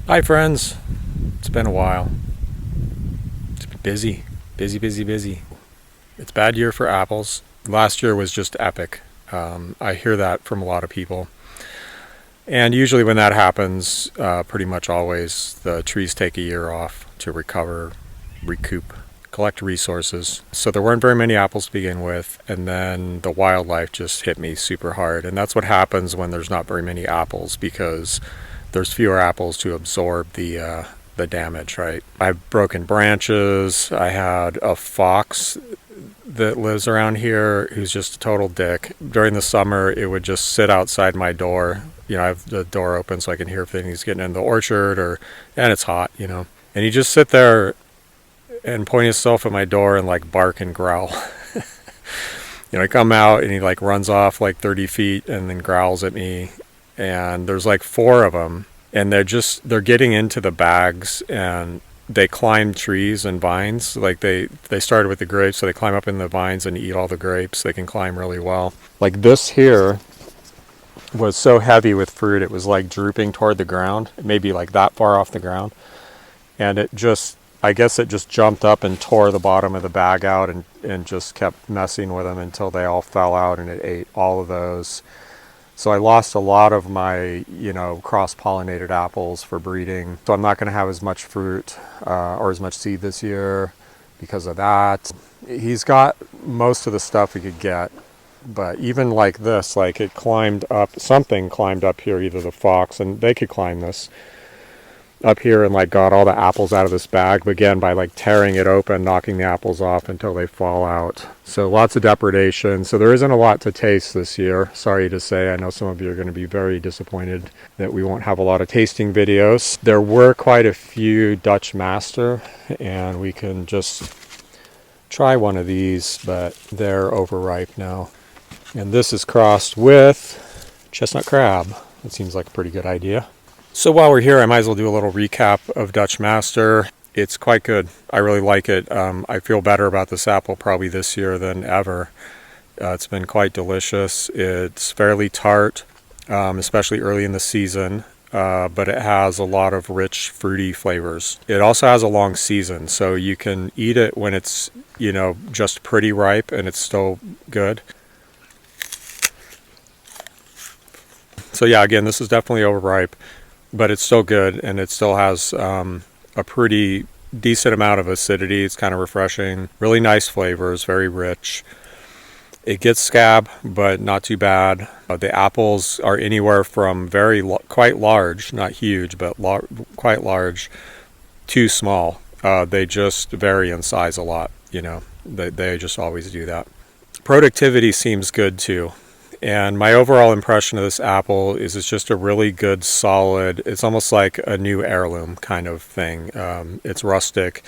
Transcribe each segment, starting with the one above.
Hi friends, it's been a while. It's been busy, busy. It's a bad year for apples. Last year was just epic. I hear that from a lot of people. And usually when that happens, pretty much always, the trees take a year off to recover, recoup, collect resources. So there weren't very many apples to begin with, and then the wildlife just hit me super hard. And that's what happens when there's not very many apples, because there's fewer apples to absorb the damage, right? I've broken branches. I had a fox that lives around here who's just a total dick. During the summer, it would just sit outside my door. You know, I have the door open so I can hear if he's getting in the orchard, and it's hot, And he'd just sit there and point himself at my door and like bark and growl. I come out and he like runs off like 30 feet and then growls at me. And there's like 4 of them, and they're getting into the bags, and they climb trees and vines. Like they started with the grapes, so they climb up in the vines and eat all the grapes. They can climb really well. Like this here was so heavy with fruit, it was like drooping toward the ground, maybe like that far off the ground. And I guess it just jumped up and tore the bottom of the bag out and just kept messing with them until they all fell out, and it ate all of those. So I lost a lot of my, cross-pollinated apples for breeding. So I'm not going to have as much fruit or as much seed this year because of that. He's got most of the stuff he could get, but even like this, like something climbed up here, either the fox, and they could climb this up here and like got all the apples out of this bag, but again by like tearing it open, knocking the apples off until they fall out. So lots of depredation. So there isn't a lot to taste this year, sorry to say. I know some of you are going to be very disappointed that we won't have a lot of tasting videos. There were quite a few Dutch Master, and we can just try one of these, but they're overripe now. And this is crossed with chestnut crab. That seems like a pretty good idea. So while we're here, I might as well do a little recap of Dutch Master. It's quite good. I really like it. I feel better about this apple probably this year than ever. It's been quite delicious. It's fairly tart, especially early in the season, but it has a lot of rich, fruity flavors. It also has a long season, so you can eat it when it's, just pretty ripe and it's still good. So yeah, again, this is definitely overripe, but it's still good, and it still has a pretty decent amount of acidity. It's kind of refreshing. Really nice flavors, very rich. It gets scab, but not too bad. The apples are anywhere from quite large, not huge, but quite large, to small. They just vary in size a lot, They just always do that. Productivity seems good too. And my overall impression of this apple is it's just a really good, solid, it's almost like a new heirloom kind of thing. It's rustic.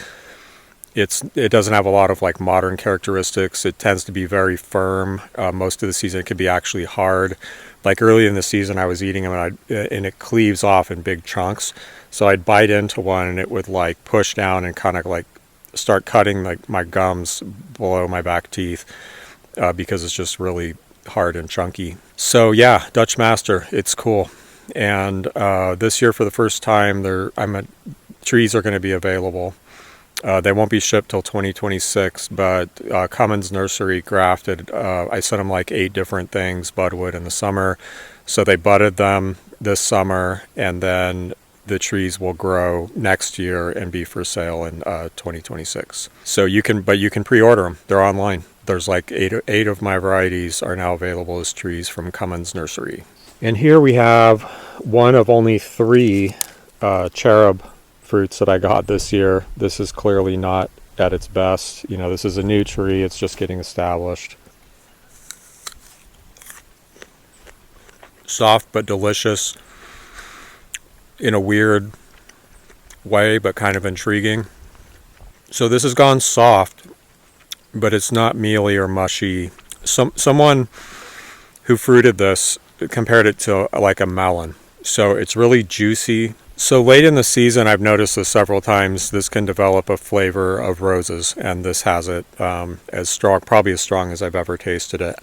It doesn't have a lot of like modern characteristics. It tends to be very firm. Most of the season it can be actually hard. Like early in the season I was eating them and it cleaves off in big chunks. So I'd bite into one and it would like push down and kind of like start cutting like my gums below my back teeth because it's just really hard and chunky. So yeah, Dutch Master, it's cool. And this year for the first time trees are going to be available. They won't be shipped till 2026, but Cummins Nursery grafted, I sent them like 8 different things, budwood in the summer. So they budded them this summer, and then the trees will grow next year and be for sale in 2026. So you can pre-order them. They're online. There's like 8 of my varieties are now available as trees from Cummins Nursery. And here we have one of only 3 cherub fruits that I got this year. This is clearly not at its best. This is a new tree. It's just getting established. Soft but delicious in a weird way, but kind of intriguing. So this has gone soft, but it's not mealy or mushy. Someone who fruited this compared it to like a melon. So it's really juicy. So late in the season, I've noticed this several times, this can develop a flavor of roses, and this has it as strong, probably as strong as I've ever tasted it.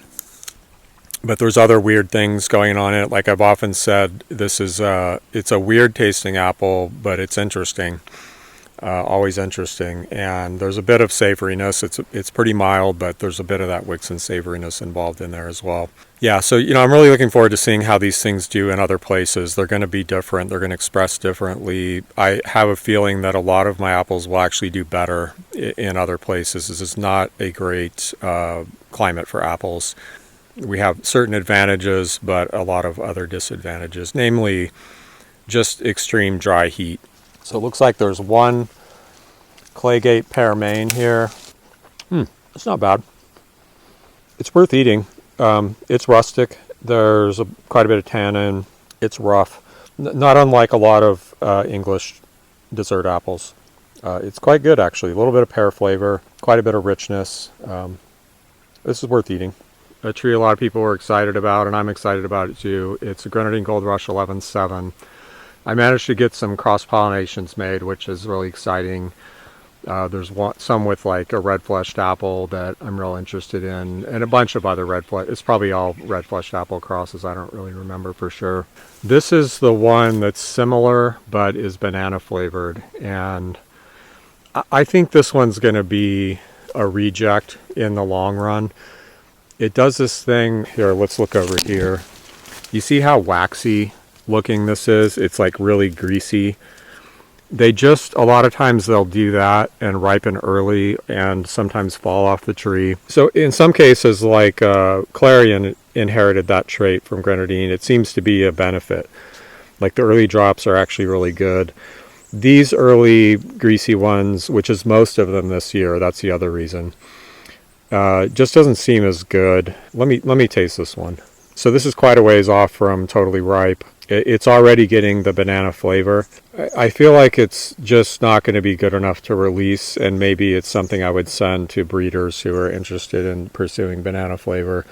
but there's other weird things going on in it. Like I've often said, this is it's a weird tasting apple, but it's interesting. Always interesting, and there's a bit of savoriness. It's pretty mild, but there's a bit of that Wixon savoriness involved in there as well. Yeah, so I'm really looking forward to seeing how these things do in other places. They're going to be different. They're going to express differently. I have a feeling that a lot of my apples will actually do better in other places. This is not a great climate for apples. We have certain advantages, but a lot of other disadvantages, namely just extreme dry heat. So it looks like there's one Claygate pear main here. It's not bad. It's worth eating. It's rustic. There's quite a bit of tannin. It's rough. Not unlike a lot of English dessert apples. It's quite good, actually. A little bit of pear flavor, quite a bit of richness. This is worth eating. A tree a lot of people were excited about, and I'm excited about it too. It's a Grenadine Gold Rush 11-7. I managed to get some cross-pollinations made, which is really exciting. There's some with like a red-fleshed apple that I'm real interested in, and a bunch of other it's probably all red-fleshed apple crosses. I don't really remember for sure. This is the one that's similar, but is banana flavored, and I think this one's going to be a reject in the long run. It does this thing here. Let's look over here. You see how waxy looking this is? It's like really greasy. They just, a lot of times they'll do that and ripen early and sometimes fall off the tree. So in some cases, like Clarion inherited that trait from Grenadine. It seems to be a benefit. Like the early drops are actually really good. These early greasy ones, which is most of them this year, that's the other reason, just doesn't seem as good. Let me taste this one. So this is quite a ways off from totally ripe. It's already getting the banana flavor. I feel like it's just not going to be good enough to release, and maybe it's something I would send to breeders who are interested in pursuing banana flavor.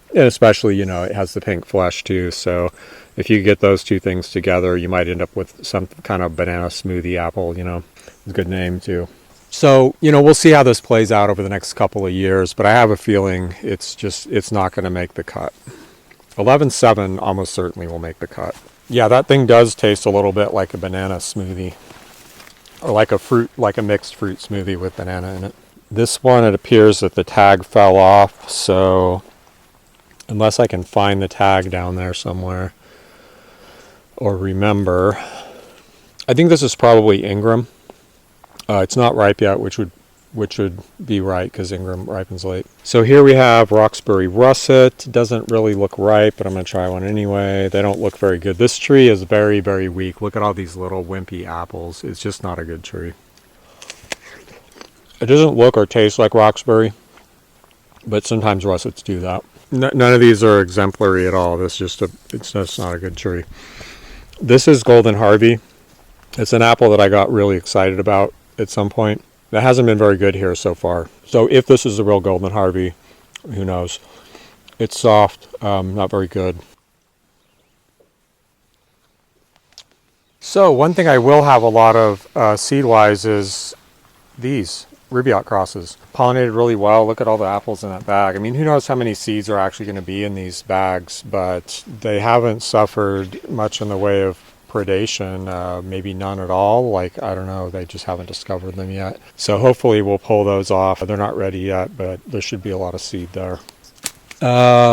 And especially, it has the pink flesh too, so if you get those two things together, you might end up with some kind of banana smoothie apple, It's a good name too. So, we'll see how this plays out over the next couple of years, but I have a feeling it's not going to make the cut. 11-7 almost certainly will make the cut. Yeah, that thing does taste a little bit like a banana smoothie, or like a mixed fruit smoothie with banana in it. This one, it appears that the tag fell off, so unless I can find the tag down there somewhere or remember, I think this is probably Ingram. It's not ripe yet, which would be right because Ingram ripens late. So here we have Roxbury Russet. Doesn't really look ripe, but I'm going to try one anyway. They don't look very good. This tree is very, very weak. Look at all these little wimpy apples. It's just not a good tree. It doesn't look or taste like Roxbury, but sometimes Russets do that. None of these are exemplary at all. It's just not a good tree. This is Golden Harvey. It's an apple that I got really excited about at some point. That hasn't been very good here so far. So if this is the real Golden Harvey, who knows? It's soft, not very good. So one thing I will have a lot of seed-wise is these Rubiot crosses. Pollinated really well. Look at all the apples in that bag. I mean, who knows how many seeds are actually going to be in these bags, but they haven't suffered much in the way of predation, maybe none at all. Like, I don't know, they just haven't discovered them yet. So hopefully we'll pull those off. They're not ready yet, but there should be a lot of seed there.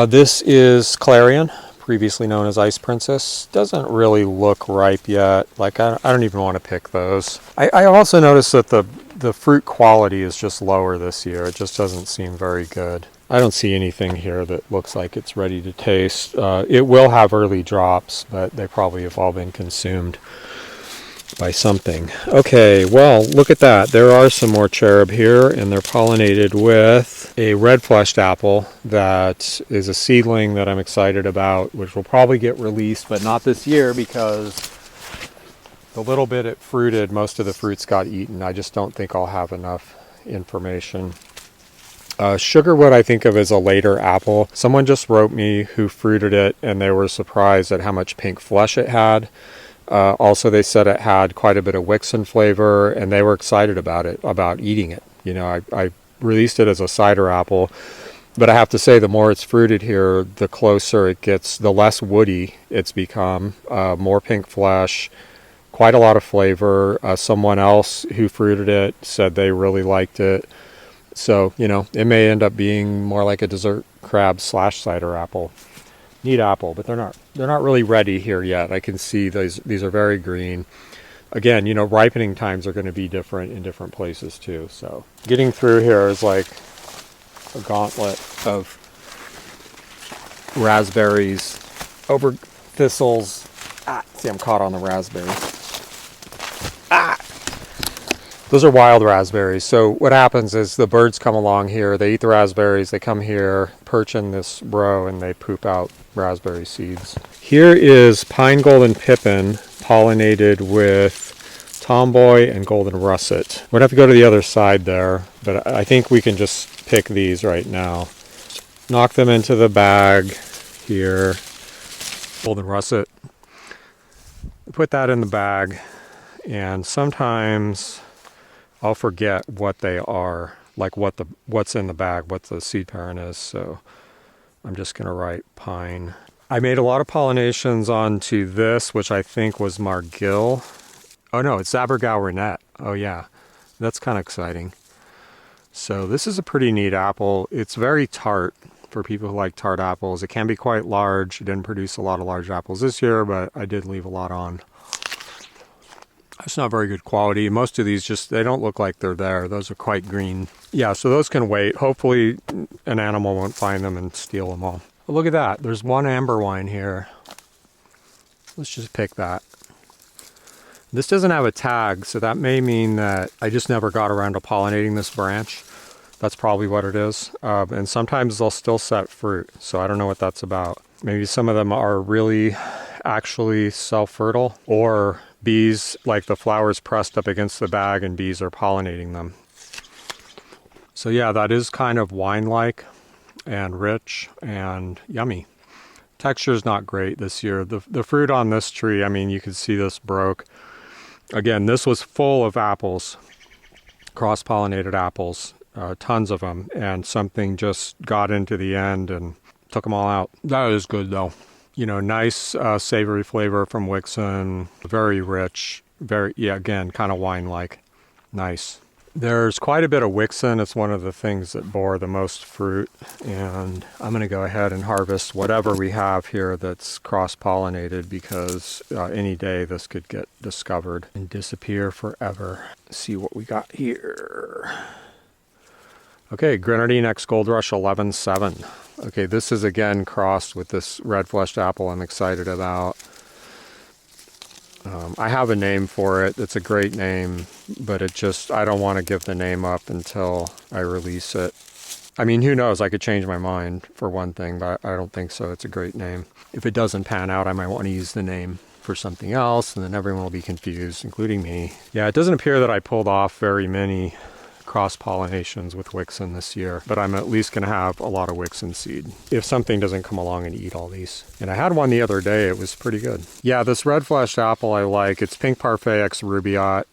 This is Clarion, previously known as Ice Princess. Doesn't really look ripe yet. Like, I don't even want to pick those. I also noticed that the fruit quality is just lower this year. It just doesn't seem very good. I don't see anything here that looks like it's ready to taste. It will have early drops, but they probably have all been consumed by something. Okay, well, look at that. There are some more cherub here, and they're pollinated with a red-fleshed apple that is a seedling that I'm excited about, which will probably get released, but not this year because the little bit it fruited, most of the fruits got eaten. I just don't think I'll have enough information. Sugarwood I think of as a later apple. Someone just wrote me who fruited it, and they were surprised at how much pink flesh it had. Also, they said it had quite a bit of Wixon flavor, and they were excited about it, about eating it. I released it as a cider apple, But I have to say, the more it's fruited here, the closer it gets, the less woody it's become. More pink flesh, quite a lot of flavor. Someone else who fruited it said they really liked it. So, you know, it may end up being more like a dessert crab / cider apple. Neat apple, but they're not really ready here yet. I can see these are very green. Again, you know, ripening times are going to be different in different places too. So getting through here is like a gauntlet of raspberries over thistles. See, I'm caught on the raspberries. Those are wild raspberries. So what happens is the birds come along here, they eat the raspberries, they come here, perch in this row, and they poop out raspberry seeds. Here is pine golden pippin pollinated with tomboy and golden russet. We'd have to go to the other side there, but I think we can just pick these right now. Knock them into the bag here. Golden russet. Put that in the bag, and sometimes I'll forget what they are, like what's in the bag, what the seed parent is. So I'm just going to write pine. I made a lot of pollinations onto this, which I think was Margil. Oh no, it's Zabergau Renette. Oh yeah, that's kind of exciting. So this is a pretty neat apple. It's very tart for people who like tart apples. It can be quite large. It didn't produce a lot of large apples this year, but I did leave a lot on. It's not very good quality. Most of these they don't look like they're there. Those are quite green. Yeah, so those can wait. Hopefully an animal won't find them and steal them all. But look at that. There's one amber wine here. Let's just pick that. This doesn't have a tag, so that may mean that I just never got around to pollinating this branch. That's probably what it is. And sometimes they'll still set fruit, so I don't know what that's about. Maybe some of them are really actually self-fertile, or bees, like the flowers pressed up against the bag and bees are pollinating them. So yeah, that is kind of wine-like and rich and yummy. Texture is not great this year. The fruit on this tree, I mean, you can see this broke. Again, this was full of apples, cross-pollinated apples, tons of them, and something just got into the end and took them all out. That is good though. You know, nice savory flavor from Wixon, very rich, again, kind of wine-like. Nice. There's quite a bit of Wixon. It's one of the things that bore the most fruit, and I'm going to go ahead and harvest whatever we have here that's cross-pollinated, because any day this could get discovered and disappear forever. Let's see what we got here. Okay, Grenadine X Gold Rush 11-7. Okay, this is again crossed with this red-fleshed apple I'm excited about. I have a name for it. It's a great name, but I don't want to give the name up until I release it. I mean, who knows? I could change my mind for one thing, but I don't think so. It's a great name. If it doesn't pan out, I might want to use the name for something else, and then everyone will be confused, including me. Yeah, it doesn't appear that I pulled off very many cross-pollinations with Wixon this year, but I'm at least going to have a lot of Wixon seed if something doesn't come along and eat all these. And I had one the other day. It was pretty good. Yeah, this red-fleshed apple I like. It's Pink Parfait X Rubaiyat.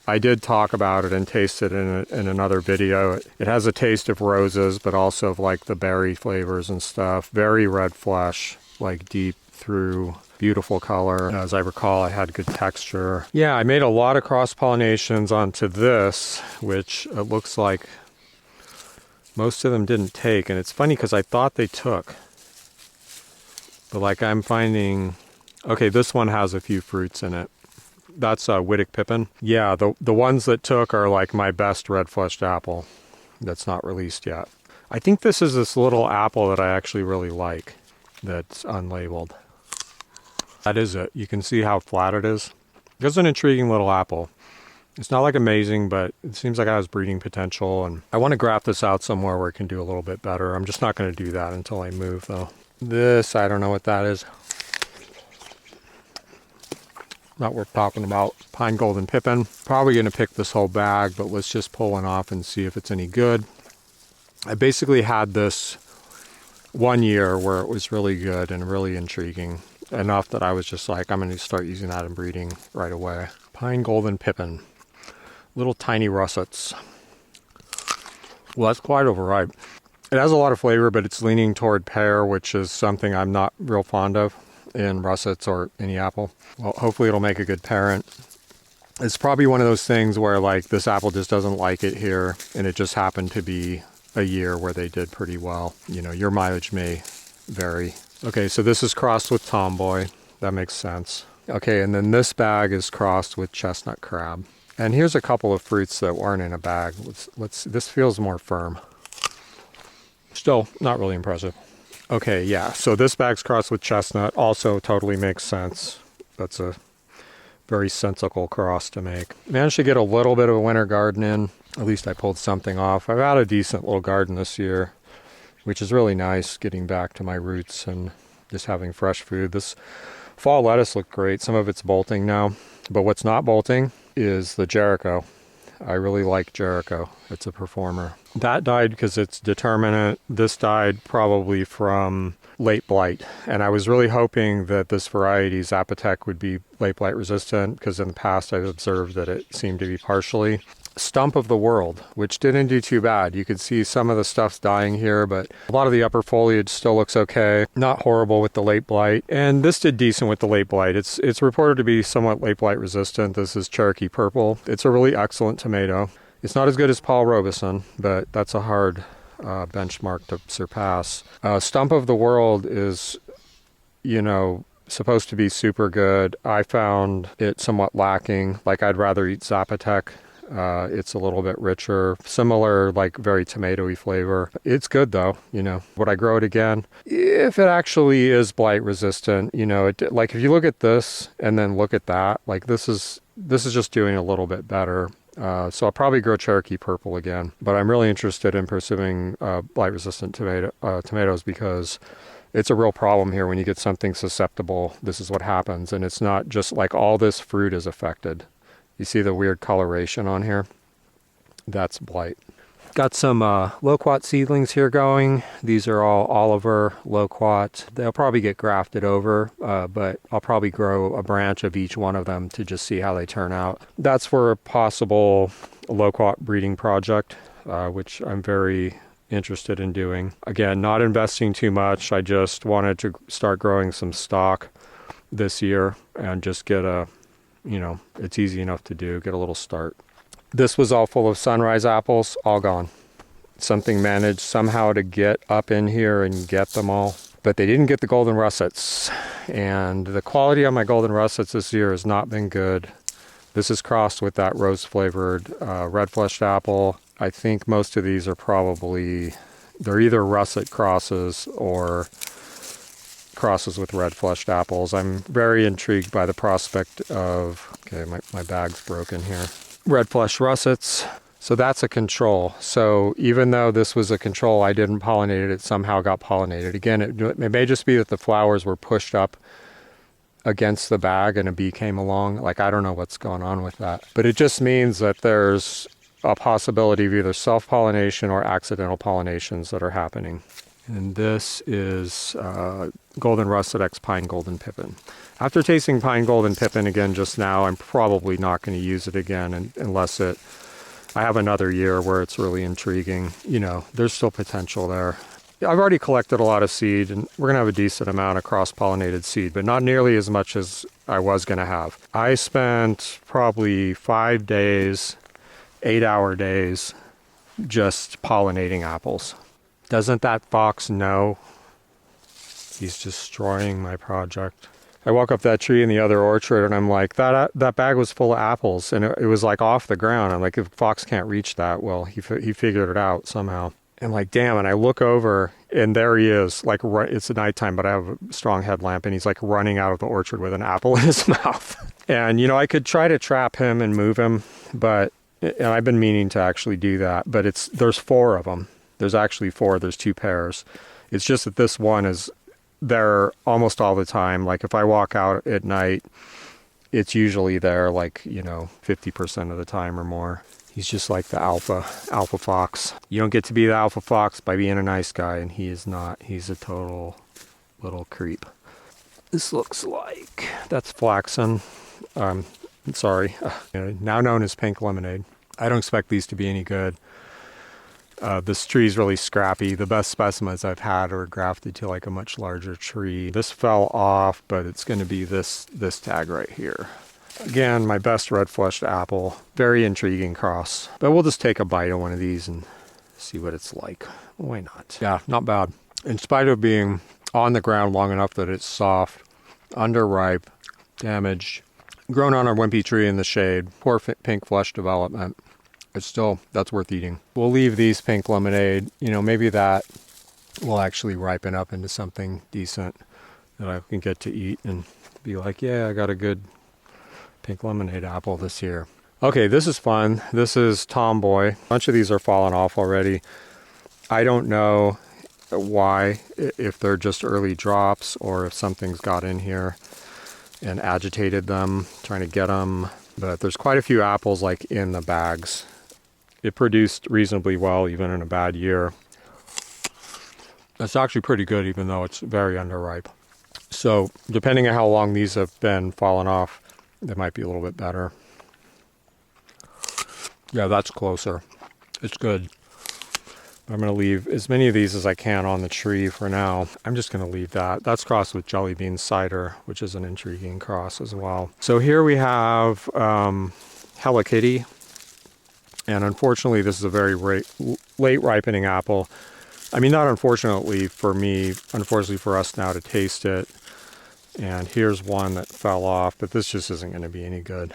I did talk about it and taste it in another video. It has a taste of roses, but also of like the berry flavors and stuff. Very red flesh, like deep through. Beautiful color. As I recall, I had good texture. Yeah, I made a lot of cross-pollinations onto this, which it looks like most of them didn't take. And it's funny because I thought they took. But like I'm finding... Okay, this one has a few fruits in it. That's Wittig Pippin. Yeah, the ones that took are like my best red-fleshed apple that's not released yet. I think this is this little apple that I actually really like that's unlabeled. That is it. You can see how flat it is. It's an intriguing little apple. It's not like amazing, but it seems like it has breeding potential, and I want to graft this out somewhere where it can do a little bit better. I'm just not going to do that until I move, though. This, I don't know what that is. Not worth talking about. Pine Golden Pippin. Probably going to pick this whole bag, but let's just pull one off and see if it's any good. I basically had this one year where it was really good and really intriguing. Enough that I was just like, I'm going to start using that in breeding right away. Pine Golden Pippin. Little tiny russets. Well, that's quite overripe. It has a lot of flavor, but it's leaning toward pear, which is something I'm not real fond of in russets or any apple. Well, hopefully it'll make a good parent. It's probably one of those things where like this apple just doesn't like it here, and it just happened to be a year where they did pretty well. You know, your mileage may vary. Okay, so this is crossed with Tomboy. That makes sense. Okay, and then this bag is crossed with chestnut crab. And here's a couple of fruits that weren't in a bag. This feels more firm. Still not really impressive. Okay, yeah, so this bag's crossed with chestnut. Also totally makes sense. That's a very sensible cross to make. Managed to get a little bit of a winter garden in. At least I pulled something off. I've had a decent little garden this year, which is really nice, getting back to my roots and just having fresh food. This fall lettuce looked great. Some of it's bolting now, but what's not bolting is the Jericho. I really like Jericho. It's a performer. That died because it's determinate. This died probably from late blight. And I was really hoping that this variety, Zapotec, would be late blight resistant, because in the past I've observed that it seemed to be partially. Stump of the World, which didn't do too bad. You could see some of the stuff's dying here, but a lot of the upper foliage still looks okay. Not horrible with the late blight. And this did decent with the late blight. It's reported to be somewhat late blight resistant. This is Cherokee Purple. It's a really excellent tomato. It's not as good as Paul Robeson, but that's a hard benchmark to surpass. Stump of the World is, you know, supposed to be super good. I found it somewhat lacking. Like, I'd rather eat Zapotec. It's a little bit richer, similar, like very tomatoey flavor. It's good though, you know. Would I grow it again? If it actually is blight resistant, you know, like if you look at this and then look at that, like this is just doing a little bit better. So I'll probably grow Cherokee Purple again, but I'm really interested in pursuing blight resistant tomatoes, because it's a real problem here when you get something susceptible. This is what happens, and it's not just like all this fruit is affected. You see the weird coloration on here? That's blight. Got some loquat seedlings here going. These are all Oliver loquat. They'll probably get grafted over, but I'll probably grow a branch of each one of them to just see how they turn out. That's for a possible loquat breeding project, which I'm very interested in doing. Again, not investing too much. I just wanted to start growing some stock this year and just get a, you know, it's easy enough to do, get a little start. This was all full of sunrise apples, all gone. Something managed somehow to get up in here and get them all, but they didn't get the golden russets. And the quality on my golden russets this year has not been good. This is crossed with that rose flavored red-fleshed apple. I think most of these are probably, they're either russet crosses or crosses with red-fleshed apples. I'm very intrigued by the prospect of, okay, my bag's broken here. Red-fleshed russets. So that's a control. So even though this was a control, I didn't pollinate it, it somehow got pollinated. Again, it may just be that the flowers were pushed up against the bag and a bee came along. Like, I don't know what's going on with that. But it just means that there's a possibility of either self-pollination or accidental pollinations that are happening. And this is Golden Russet X Pine Golden Pippin. After tasting Pine Golden Pippin again just now, I'm probably not going to use it again unless I have another year where it's really intriguing. You know, there's still potential there. I've already collected a lot of seed, and we're going to have a decent amount of cross-pollinated seed, but not nearly as much as I was going to have. I spent probably 5 days, 8-hour days, just pollinating apples. Doesn't that fox know he's destroying my project? I walk up that tree in the other orchard and I'm like, that bag was full of apples and it was like off the ground. I'm like, if fox can't reach that, well, he figured it out somehow. And like, damn, and I look over and there he is, like, it's nighttime, but I have a strong headlamp and he's like running out of the orchard with an apple in his mouth. And, you know, I could try to trap him and move him, and I've been meaning to actually do that, but there's 4 of them. There's actually 4, there's 2 pairs. It's just that this one is there almost all the time. Like if I walk out at night, it's usually there like, you know, 50% of the time or more. He's just like the alpha fox. You don't get to be the alpha fox by being a nice guy, and he is not. He's a total little creep. This looks like, that's flaxen. Sorry, now known as pink lemonade. I don't expect these to be any good. This tree is really scrappy. The best specimens I've had are grafted to like a much larger tree. This fell off, but it's going to be this tag right here. Again, my best red-fleshed apple. Very intriguing cross. But we'll just take a bite of one of these and see what it's like. Why not? Yeah, not bad. In spite of being on the ground long enough that it's soft, underripe, damaged, grown on a wimpy tree in the shade, poor pink flesh development, it's still, that's worth eating. We'll leave these pink lemonade, maybe that will actually ripen up into something decent that I can get to eat and be like, yeah, I got a good pink lemonade apple this year. Okay, this is fun. This is Tomboy. A bunch of these are falling off already. I don't know why, if they're just early drops or if something's got in here and agitated them, trying to get them. But there's quite a few apples like in the bags. It produced reasonably well even in a bad year. It's actually pretty good even though it's very underripe. So depending on how long these have been falling off, they might be a little bit better. Yeah, that's closer. It's good. I'm going to leave as many of these as I can on the tree for now. I'm just going to leave that. That's crossed with Jelly Bean Cider, which is an intriguing cross as well. So here we have Hello Kitty. And unfortunately, this is a very late ripening apple. I mean, not unfortunately for me, unfortunately for us now to taste it. And here's one that fell off, but this just isn't going to be any good.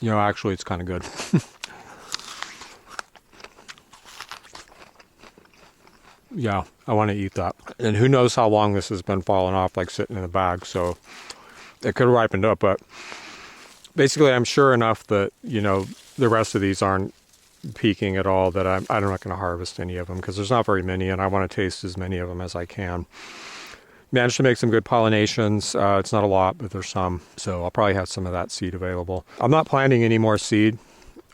Actually, it's kind of good. Yeah, I want to eat that. And who knows how long this has been falling off, like sitting in the bag. So it could have ripened up, but basically I'm sure enough that, the rest of these aren't peaking at all that I'm not going to harvest any of them because there's not very many and I want to taste as many of them as I can. Managed to make some good pollinations. It's not a lot, but there's some. So I'll probably have some of that seed available. I'm not planting any more seed.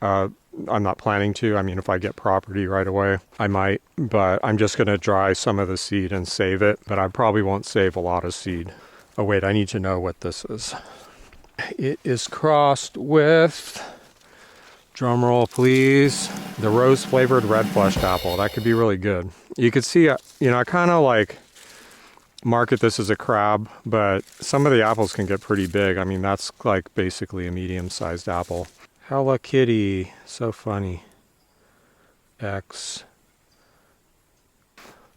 I'm not planning to. I mean, if I get property right away, I might. But I'm just going to dry some of the seed and save it. But I probably won't save a lot of seed. Oh, wait, I need to know what this is. It is crossed with, drumroll please, the rose-flavored red-fleshed apple. That could be really good. You could see, I kind of like market this as a crab, but some of the apples can get pretty big. I mean, that's like basically a medium-sized apple. Hello Kitty, so funny. X.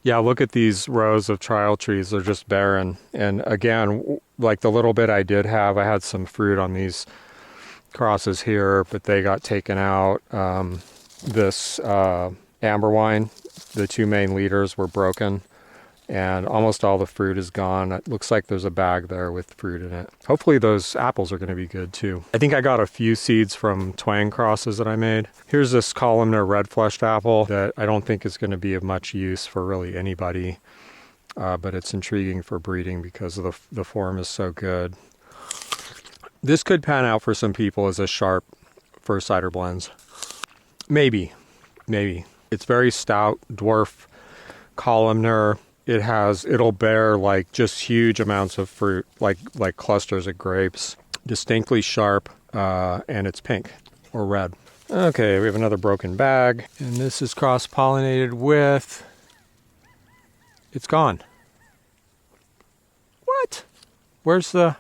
Yeah, look at these rows of trial trees. They're just barren. And again, like the little bit I did have, I had some fruit on these crosses here, but they got taken out. This amber wine, the two main leaders were broken. And almost all the fruit is gone. It looks like there's a bag there with fruit in it. Hopefully those apples are going to be good too. I think I got a few seeds from twang crosses that I made. Here's this columnar red-fleshed apple that I don't think is going to be of much use for really anybody. But it's intriguing for breeding because of the form is so good. This could pan out for some people as a sharp for cider blends. Maybe. It's very stout, dwarf, columnar. It'll bear like just huge amounts of fruit, like clusters of grapes, distinctly sharp, and it's pink or red. Okay, we have another broken bag, and this is cross-pollinated with, it's gone. What? Where's the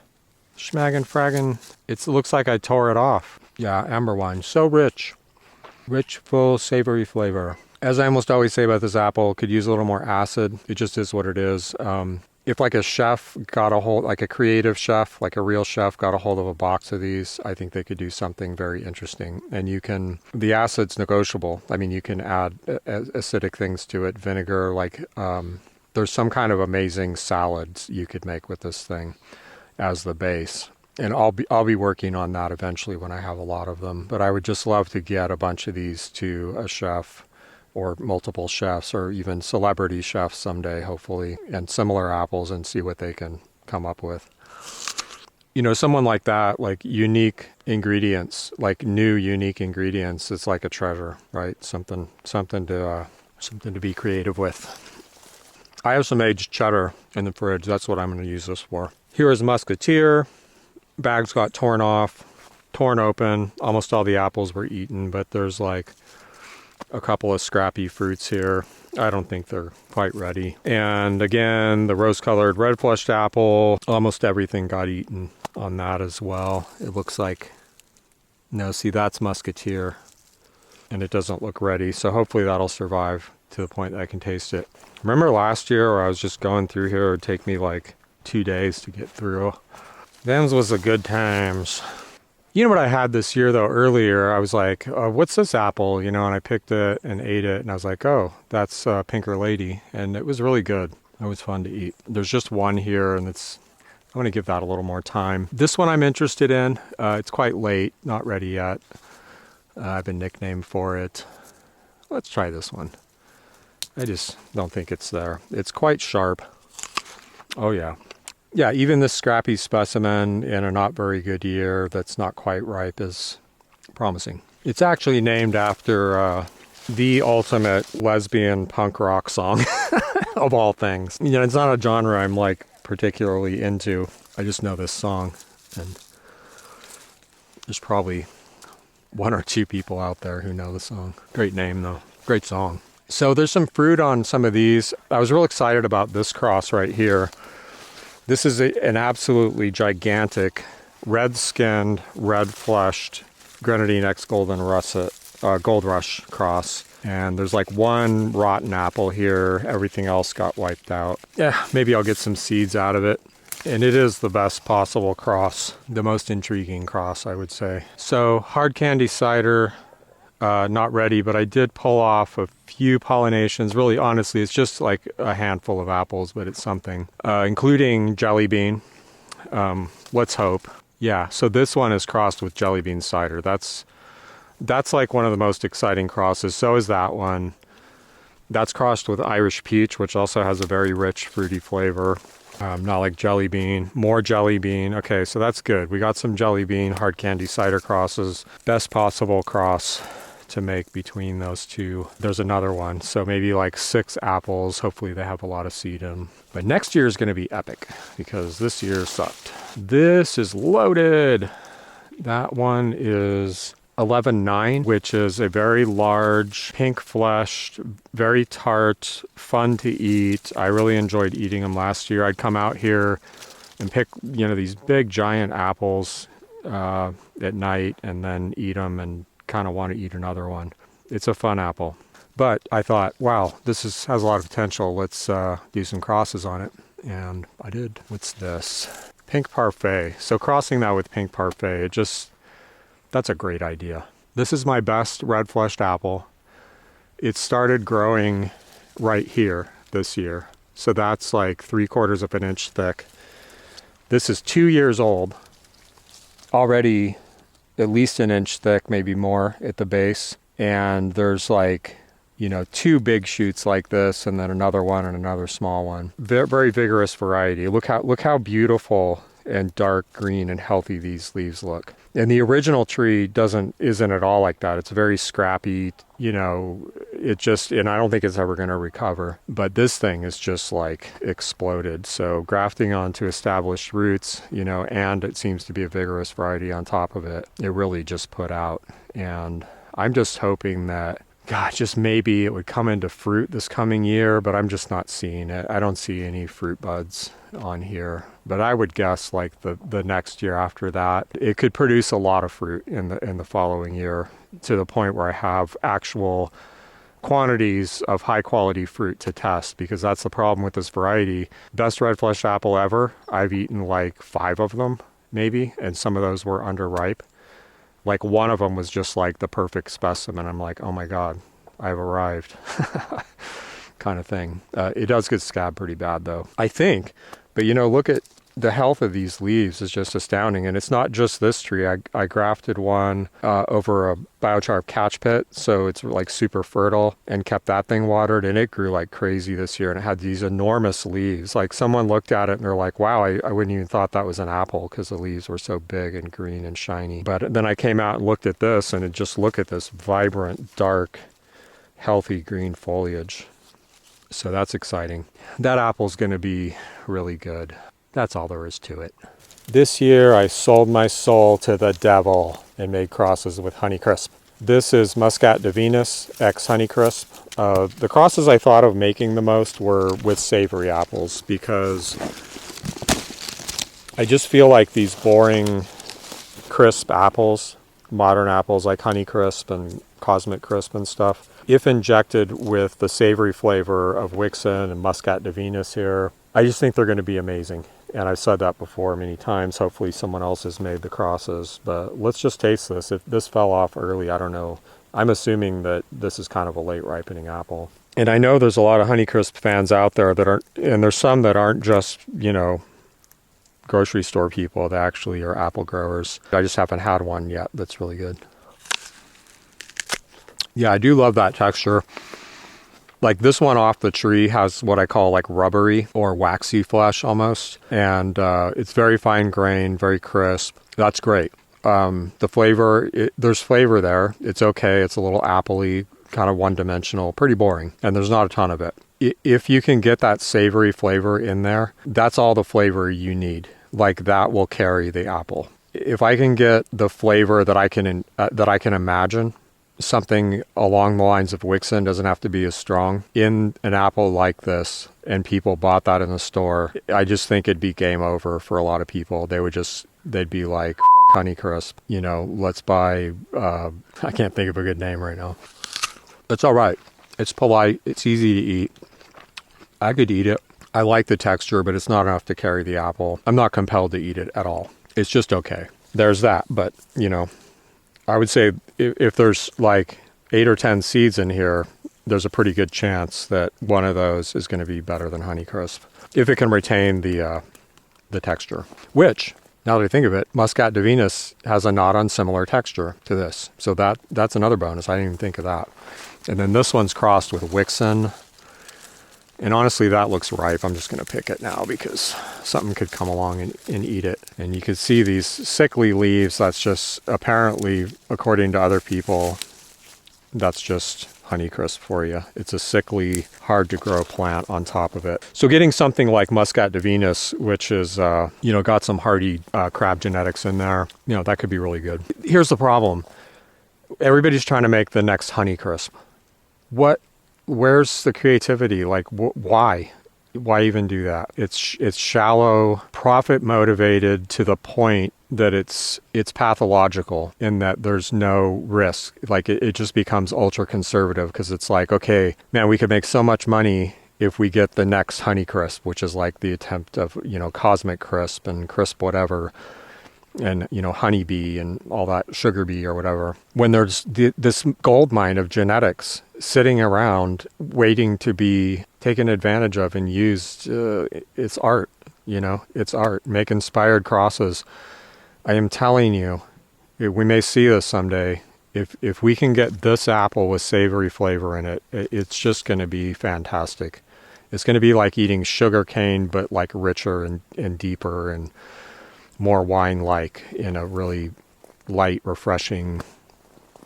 schmaggin' fraggin'? It looks like I tore it off. Yeah, amber wine, so rich, full, savory flavor. As I almost always say about this apple, could use a little more acid. It just is what it is. If like a chef got a hold, like a creative chef, like a real chef got a hold of a box of these, I think they could do something very interesting. And the acid's negotiable. I mean, you can add acidic things to it, vinegar, there's some kind of amazing salads you could make with this thing as the base. And I'll be working on that eventually when I have a lot of them. But I would just love to get a bunch of these to a chef or multiple chefs or even celebrity chefs someday, hopefully, and similar apples and see what they can come up with. Someone like that, like unique ingredients, like new unique ingredients, it's like a treasure, right? Something to be creative with. I have some aged cheddar in the fridge. That's what I'm going to use this for. Here is Musketeer. Bags got torn off, torn open. Almost all the apples were eaten, but there's like A couple of scrappy fruits here. I don't think they're quite ready. And again, the rose-colored red-fleshed apple, almost everything got eaten on that as well. It looks like, no, see, that's musketeer, and it doesn't look ready. So hopefully that'll survive to the point that I can taste it. Remember last year where I was just going through here? It would take me like 2 days to get through. Them's was the good times. You know what I had this year, though, earlier? I was like, what's this apple? And I picked it and ate it, and I was like, oh, that's Pinker Lady. And it was really good. It was fun to eat. There's just one here, and I'm going to give that a little more time. This one I'm interested in. It's quite late, not ready yet. I have a nickname for it. Let's try this one. I just don't think it's there. It's quite sharp. Oh, yeah. Yeah, even this scrappy specimen in a not very good year that's not quite ripe is promising. It's actually named after the ultimate lesbian punk rock song of all things. It's not a genre I'm like particularly into. I just know this song, and there's probably 1 or 2 people out there who know the song. Great name though, great song. So there's some fruit on some of these. I was real excited about this cross right here. This is an absolutely gigantic, red-skinned, red-fleshed Grenadine X Golden Russet, Gold Rush cross. And there's like one rotten apple here. Everything else got wiped out. Yeah, maybe I'll get some seeds out of it. And it is the best possible cross, the most intriguing cross, I would say. So hard candy cider, not ready, but I did pull off a few pollinations. Really, honestly, it's just like a handful of apples, but it's something, including jelly bean. Let's hope. Yeah, so this one is crossed with jelly bean cider. That's like one of the most exciting crosses. So is that one. That's crossed with Irish peach, which also has a very rich fruity flavor. Not like jelly bean, more jelly bean. Okay, so that's good. We got some jelly bean, hard candy cider crosses. Best possible cross to make between those two. There's another one, so maybe like 6 apples. Hopefully they have a lot of seed in them. But next year is going to be epic because this year sucked. This is loaded. That one is 11.9, which is a very large, pink-fleshed, very tart, fun to eat. I really enjoyed eating them last year. I'd come out here and pick, these big, giant apples at night and then eat them and kind of want to eat another one. It's a fun apple. But I thought, wow, this has a lot of potential. Let's do some crosses on it. And I did. What's this? Pink Parfait. So crossing that with Pink Parfait, that's a great idea. This is my best red-fleshed apple. It started growing right here this year. So that's like 3/4 of an inch thick. This is 2 years old. Already at least an inch thick, maybe more at the base. And there's like, 2 big shoots like this and then another one and another small one. Very vigorous variety. Look how beautiful and dark green and healthy these leaves look. And the original tree isn't at all like that. It's very scrappy, and I don't think it's ever going to recover. But this thing is just like exploded. So grafting onto established roots, and it seems to be a vigorous variety on top of it. It really just put out. And I'm just hoping that, just maybe it would come into fruit this coming year, but I'm just not seeing it. I don't see any fruit buds on here. But I would guess like the next year after that, it could produce a lot of fruit in the following year to the point where I have actual quantities of high quality fruit to test, because that's the problem with this variety. Best red fleshed apple ever. I've eaten like 5 of them maybe, and some of those were underripe. Like one of them was just like the perfect specimen. I'm like, oh my God, I've arrived kind of thing. It does get scabbed pretty bad though, I think. But look at the health of these leaves is just astounding. And it's not just this tree. I grafted one over a biochar catch pit. So it's like super fertile, and kept that thing watered, and it grew like crazy this year. And it had these enormous leaves. Like someone looked at it and they're like, wow, I wouldn't even thought that was an apple because the leaves were so big and green and shiny. But then I came out and looked at this, and look at this vibrant, dark, healthy green foliage. So that's exciting. That apple's going to be really good. That's all there is to it. This year I sold my soul to the devil and made crosses with Honeycrisp. This is Muscat Divinus X Honeycrisp. The crosses I thought of making the most were with savory apples, because I just feel like these boring crisp apples, modern apples like Honeycrisp and Cosmic Crisp and stuff, if injected with the savory flavor of Wixen and Muscat Divinus here, I just think they're going to be amazing. And I've said that before many times. Hopefully someone else has made the crosses, but let's just taste this. If this fell off early, I don't know. I'm assuming that this is kind of a late ripening apple. And I know there's a lot of Honeycrisp fans out there that aren't, and there's some that aren't just, you know, grocery store people that actually are apple growers. I just haven't had one yet that's really good. Yeah, I do love that texture. Like this one off the tree has what I call like rubbery or waxy flesh almost. And it's very fine grained, very crisp. That's great. The flavor, there's flavor there. It's okay. It's a little appley, kind of one-dimensional, pretty boring. And there's not a ton of it. If you can get that savory flavor in there, that's all the flavor you need. Like that will carry the apple. If I can get the flavor that I can imagine, something along the lines of Wixen, doesn't have to be as strong, in an apple like this, and people bought that in the store, I just think it'd be game over for a lot of people. They'd be like, Honeycrisp, you know, let's buy, I can't think of a good name right now. It's all right. It's polite. It's easy to eat. I could eat it. I like the texture, but it's not enough to carry the apple. I'm not compelled to eat it at all. It's just okay. There's that, but, you know, I would say if there's like 8 or 10 seeds in here, there's a pretty good chance that one of those is going to be better than Honeycrisp, if it can retain the texture. Which, now that I think of it, Muscat Divinus has a not unsimilar texture to this. So that's another bonus. I didn't even think of that. And then this one's crossed with Wixen. And honestly, that looks ripe. I'm just going to pick it now because something could come along and eat it. And you can see these sickly leaves. That's just, apparently, according to other people, that's just Honeycrisp for you. It's a sickly, hard to grow plant on top of it. So getting something like Muscat Divinus, which is, you know, got some hardy crab genetics in there, you know, that could be really good. Here's the problem. Everybody's trying to make the next Honeycrisp. Where's the creativity? Like, why? Why even do that? It's shallow, profit motivated to the point that it's pathological in that there's no risk. Like it just becomes ultra conservative because it's like, okay, man, we could make so much money if we get the next Honeycrisp, which is like the attempt of, you know, Cosmic Crisp and Crisp whatever, and, you know, honeybee and all that, sugar bee or whatever, when there's this gold mine of genetics sitting around waiting to be taken advantage of and used. It's art, you know, it's art. Make inspired crosses. I am telling you, we may see this someday. If we can get this apple with savory flavor in it, it's just going to be fantastic. It's going to be like eating sugar cane, but like richer and deeper and more wine-like in a really light, refreshing,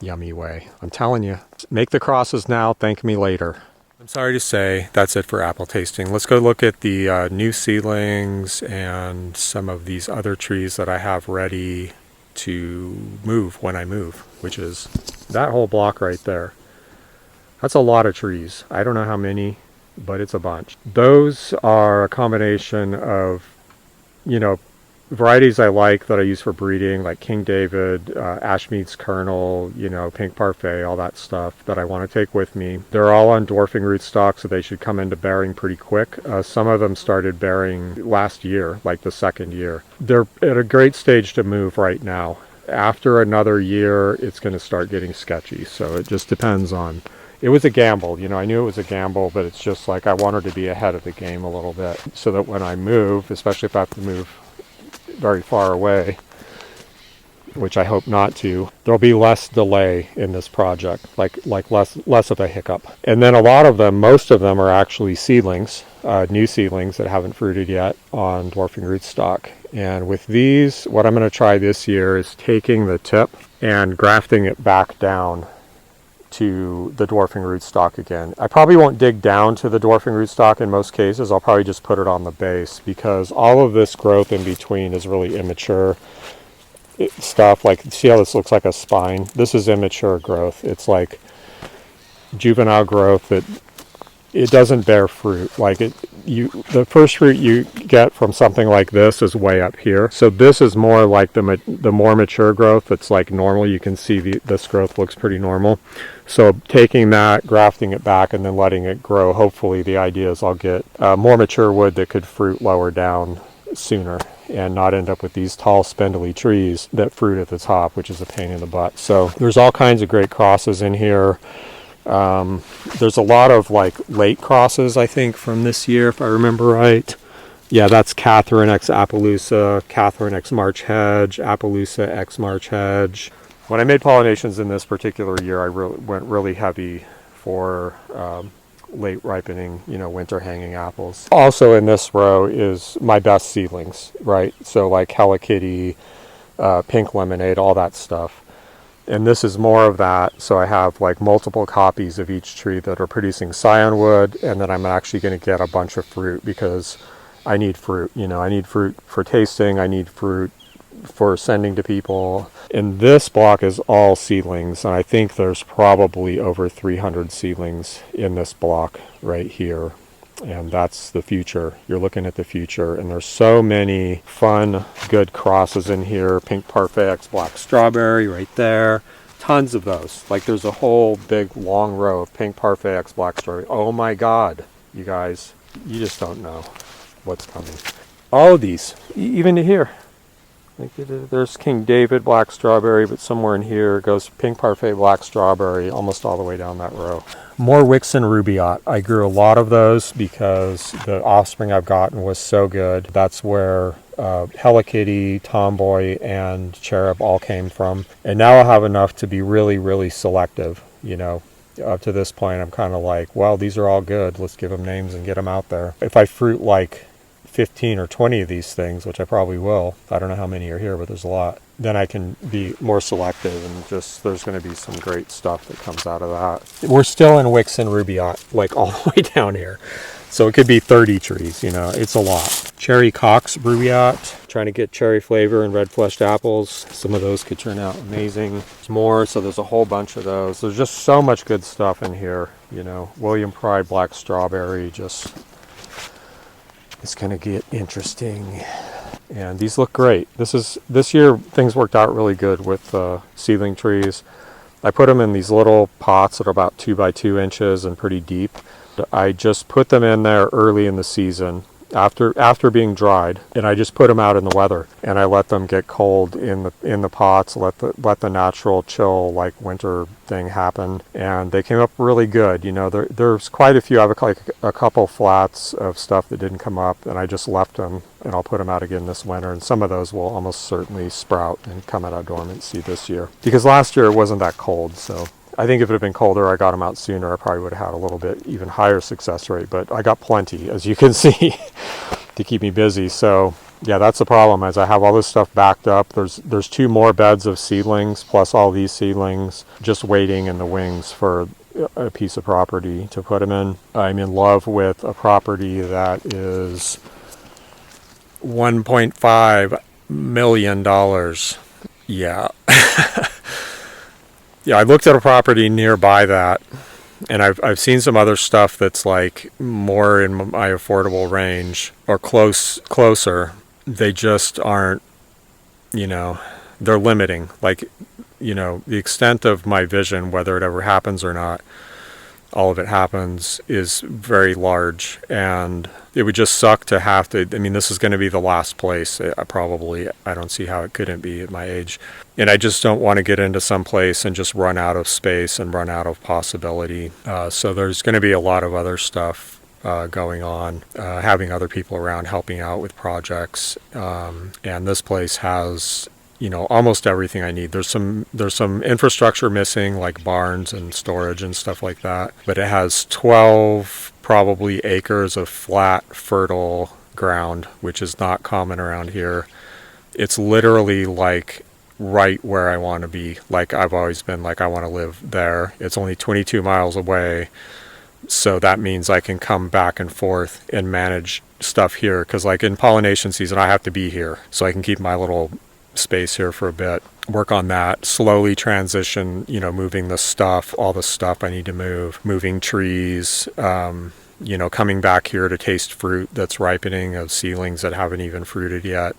yummy way. I'm telling you, make the crosses now, thank me later. I'm sorry to say, that's it for apple tasting. Let's go look at the new seedlings and some of these other trees that I have ready to move when I move, which is that whole block right there. That's a lot of trees. I don't know how many, but it's a bunch. Those are a combination of, you know, varieties I like that I use for breeding, like King David, Ashmead's Kernel, you know, Pink Parfait, all that stuff that I want to take with me. They're all on dwarfing rootstock, so they should come into bearing pretty quick. Some of them started bearing last year, like the second year. They're at a great stage to move right now. After another year, it's going to start getting sketchy, so it just depends on... It was a gamble, you know, I knew it was a gamble, but it's just like I wanted to be ahead of the game a little bit, so that when I move, especially if I have to move very far away, which I hope not to, there'll be less delay in this project, like less of a hiccup. And then a lot of them, most of them are actually seedlings, new seedlings that haven't fruited yet on dwarfing rootstock. And with these, what I'm going to try this year is taking the tip and grafting it back down to the dwarfing rootstock again. I probably won't dig down to the dwarfing rootstock in most cases. I'll probably just put it on the base because all of this growth in between is really immature. stuff. Like, see how this looks like a spine? This is immature growth. It's like juvenile growth that it doesn't bear fruit. Like the first fruit you get from something like this is way up here. So this is more like the more mature growth. It's like normal. You can see this growth looks pretty normal. So taking that, grafting it back, and then letting it grow. Hopefully the idea is I'll get more mature wood that could fruit lower down sooner and not end up with these tall spindly trees that fruit at the top, which is a pain in the butt. So there's all kinds of great crosses in here. There's a lot of like late crosses, I think, from this year, if I remember right. Yeah, that's Catherine X Appaloosa, Catherine X March Hedge, Appaloosa X March Hedge. When I made pollinations in this particular year, I went really heavy for late ripening, winter hanging apples. Also in this row is my best seedlings, right? So like Hello Kitty, Pink Lemonade, all that stuff. And this is more of that, so I have like multiple copies of each tree that are producing scion wood, and then I'm actually going to get a bunch of fruit because I need fruit. I need fruit for tasting, I need fruit for sending to people. And this block is all seedlings, and I think there's probably over 300 seedlings in this block right here. And that's the future. You're looking at the future, and there's so many fun, good crosses in here. Pink Parfait X Black Strawberry right there. Tons of those. Like there's a whole big long row of Pink Parfait X Black Strawberry. Oh my God, you guys, you just don't know what's coming. All of these, even to here. Like there's King David Black Strawberry, but somewhere in here goes Pink Parfait Black Strawberry, almost all the way down that row. More Wixon Rubaiyat. I grew a lot of those because the offspring I've gotten was so good. That's where Hello Kitty, Tomboy, and Cherub all came from. And now I'll have enough to be really, really selective. Up to this point, I'm kind of like, well, these are all good. Let's give them names and get them out there. If I fruit like 15 or 20 of these things, which I probably will, I don't know how many are here, but there's a lot, then I can be more selective, and just there's going to be some great stuff that comes out of that. We're still in Wixon Rubaiyat, like all the way down here. So it could be 30 trees, it's a lot. Cherry Cox Rubaiyat, trying to get cherry flavor in red fleshed apples. Some of those could turn out amazing. There's more, so there's a whole bunch of those. There's just so much good stuff in here, William Pride Black Strawberry, it's going to get interesting. And these look great. This year things worked out really good with seedling trees. I put them in these little pots that are about 2 by 2 inches and pretty deep. I just put them in there early in the season after being dried, and I just put them out in the weather, and I let them get cold in the pots, let the natural chill like winter thing happen, and they came up really good. There's quite a few. I have like a couple flats of stuff that didn't come up, and I just left them, and I'll put them out again this winter, and some of those will almost certainly sprout and come out of dormancy this year, because last year it wasn't that cold. So I think if it had been colder, I got them out sooner, I probably would have had a little bit even higher success rate, but I got plenty, as you can see, to keep me busy. So yeah, that's the problem, as I have all this stuff backed up. There's 2 more beds of seedlings, plus all these seedlings, just waiting in the wings for a piece of property to put them in. I'm in love with a property that is $1.5 million. Yeah. Yeah, I looked at a property nearby that, and I've seen some other stuff that's like more in my affordable range or closer. They just aren't, they're limiting. Like, the extent of my vision, whether it ever happens or not, all of it happens, is very large, and it would just suck to have to. I mean, this is going to be the last place. I don't see how it couldn't be at my age, and I just don't want to get into some place and just run out of space and run out of possibility. So there's going to be a lot of other stuff going on, having other people around helping out with projects, and this place has almost everything I need. There's some infrastructure missing, like barns and storage and stuff like that, but it has 12 probably acres of flat, fertile ground, which is not common around here. It's literally like right where I want to be. Like I've always been, like I want to live there. It's only 22 miles away, so that means I can come back and forth and manage stuff here, because like in pollination season I have to be here so I can keep my little space here for a bit, work on that, slowly transition, moving all the stuff I need to move, moving trees, coming back here to taste fruit that's ripening of seedlings that haven't even fruited yet,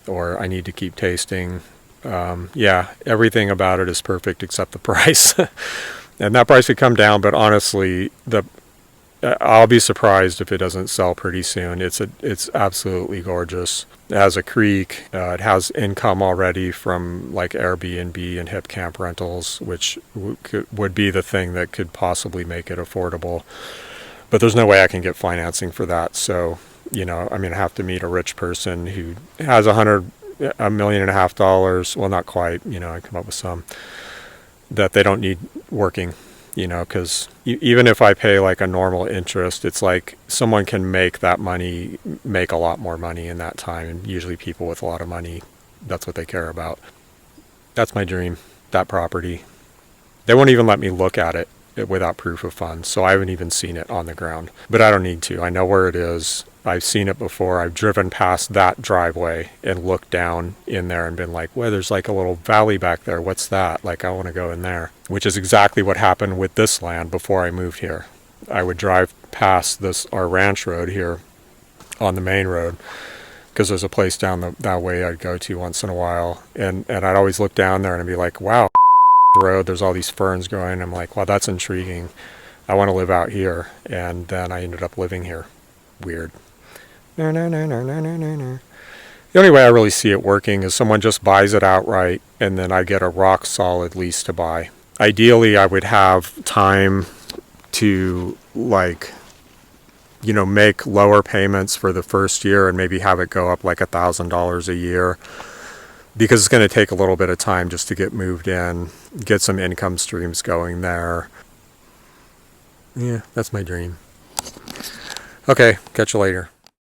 or I need to keep tasting. Everything about it is perfect except the price. And that price could come down, but honestly, I'll be surprised if it doesn't sell pretty soon. It's absolutely gorgeous. It has a creek. It has income already from like Airbnb and hip camp rentals, which would be the thing that could possibly make it affordable. But there's no way I can get financing for that. So, I have to meet a rich person who has $1.5 million. Well, not quite. I come up with some that they don't need working. Because even if I pay like a normal interest, it's like someone can make that money, make a lot more money in that time. And usually people with a lot of money, that's what they care about. That's my dream, that property. They won't even let me look at it without proof of funds. So I haven't even seen it on the ground. But I don't need to. I know where it is. I've seen it before. I've driven past that driveway and looked down in there and been like, well, there's like a little valley back there. What's that? Like, I want to go in there. Which is exactly what happened with this land before I moved here. I would drive past our ranch road here on the main road, because there's a place down that way I'd go to once in a while. And I'd always look down there and I'd be like, wow, road, there's all these ferns growing. I'm like, wow, that's intriguing. I want to live out here. And then I ended up living here. Weird. No. The only way I really see it working is someone just buys it outright, and then I get a rock solid lease to buy. Ideally, I would have time to make lower payments for the first year and maybe have it go up like $1,000 a year, because it's going to take a little bit of time just to get moved in, get some income streams going there. Yeah, that's my dream. Okay, catch you later.